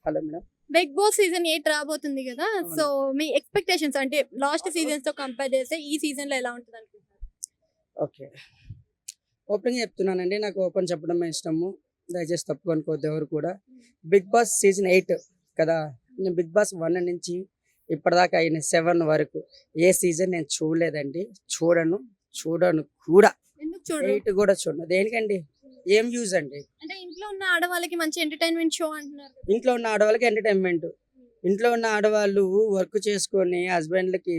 Hello madam. Big boss season 8 రాబోతుంది కదా. అవును. సో మీ ఎక్స్పెక్టేషన్స్ అంటే లాస్ట్ సీజన్స్ తో కంపేర్ చేస్తే ఈ సీజన్ లో ఎలా ఉంటుంది అనుకుంటున్నారు? ఓకే. ఓపెన్‌గా చెప్తున్నానండి. నాకు ఓపెన్ చెప్పడమే ఇష్టము. దయచేసి తప్పుగా అనుకోవద్దు ఎవరు కూడా. బిగ్ బాస్ సీజన్ 8 కదా! నేను బిగ్ బాస్ 1 నుంచి ఇప్పటిదాకా అయిన 7 వరకు ఏ సీజన్ నేను చూడలేదండి. చూడను కూడా. ఎందుకు చూడరు? 8 కూడా చూడను. దేనికండి? ఏం యూజ్ అండి? అంటే ఇంట్లో ఉన్న ఆడవాళ్ళకి మంచి ఎంటర్టైన్మెంట్ షో అంటున్నారు కదా. ఇంట్లో ఉన్న ఆడవాళ్ళకి ఎంటర్‌టైన్‌మెంట్. ఇంట్లో ఉన్న ఆడవాళ్ళు వర్క్ చేసుకొని హస్బెండ్‌లకి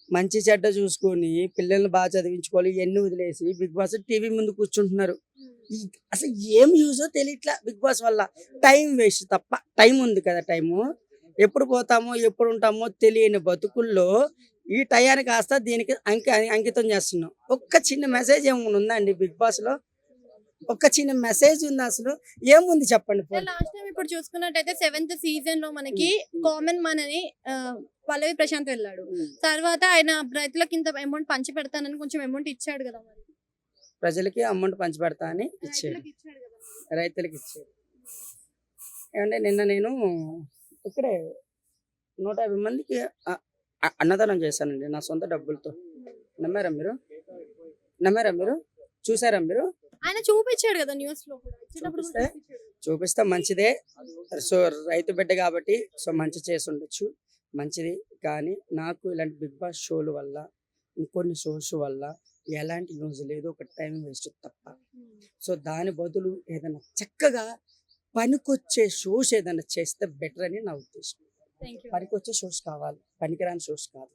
మంచి చెడ్డ చూసుకొని పిల్లల్ని బాగా చదివించుకోవాలి ఇవన్నీ వదిలేసి బిగ్ బాస్ టీవీ ముందు కూర్చుంటున్నారు. ఈ అసలు ఏం యూజో తెలియట్లా బిగ్ బాస్ వల్ల. టైం వేస్ట్ తప్ప. టైం ఉంది కదా టైము. ఎప్పుడు పోతామో ఎప్పుడు ఉంటామో తెలియని బతుకుల్లో ఈ టయాన్ని కాస్త దీనికి అంకితం చేస్తున్నాం. ఒక్క చిన్న మెసేజ్ ఏమైనా ఉందా అండి బిగ్ బాస్‌లో? ఒక్క చిన్న మెసేజ్ ఉందా అసలు? ఏముంది చెప్పండి పోనీ. లాస్ట్ టైం ఇప్పుడు చూసుకున్నట్టయితే 7th సీజన్ లో మనకి కామన్ మన్ అని పల్లవి ప్రశాంత్ వెళ్ళాడు. ఉమ్. తర్వాత ఆయన రైతులకి ఇంత అమౌంట్ పంచి పెడతానని కొంచెం అమౌంట్ ఇచ్చాడు కదా మరి. ప్రజలకి అమౌంట్ పంచిపెడతా అని ఇచ్చాడు. రైతులకి ఇచ్చాడు కదా మరి. రైతులకి ఇచ్చాడు. ఏమంటే నిన్న నేను ఇక్కడే 150 మందికి అన్నదానం చేశానండి నా సొంత డబ్బులతో. నమ్మారా మీరు? చూసారా మీరు? ఆయన చూపించాడు కదా న్యూస్ లో కూడా. ఇచ్చేటప్పుడు కూడా చూపిస్తే? చూపించాడు. చూపిస్తే మంచిదే. సో రైతు బిడ్డ కాబట్టి సో మంచి చేసి ఉండొచ్చు, మంచిది. కానీ నాకు ఇలాంటి బిగ్ బాస్ షోల వల్ల ఇంకొన్ని షోస్ వల్ల ఎలాంటి యూజ్ లేదు. ఒక టైం వేస్ట్ తప్ప. సో దాని బదులు ఏదైనా చక్కగా పనికొచ్చే షోస్ ఏదైనా చేస్తే బెటర్ అని నా ఉద్దేశం. Thank you. పనికొచ్చే షోస్ కావాలి, పనికిరాని షోస్ కాదు.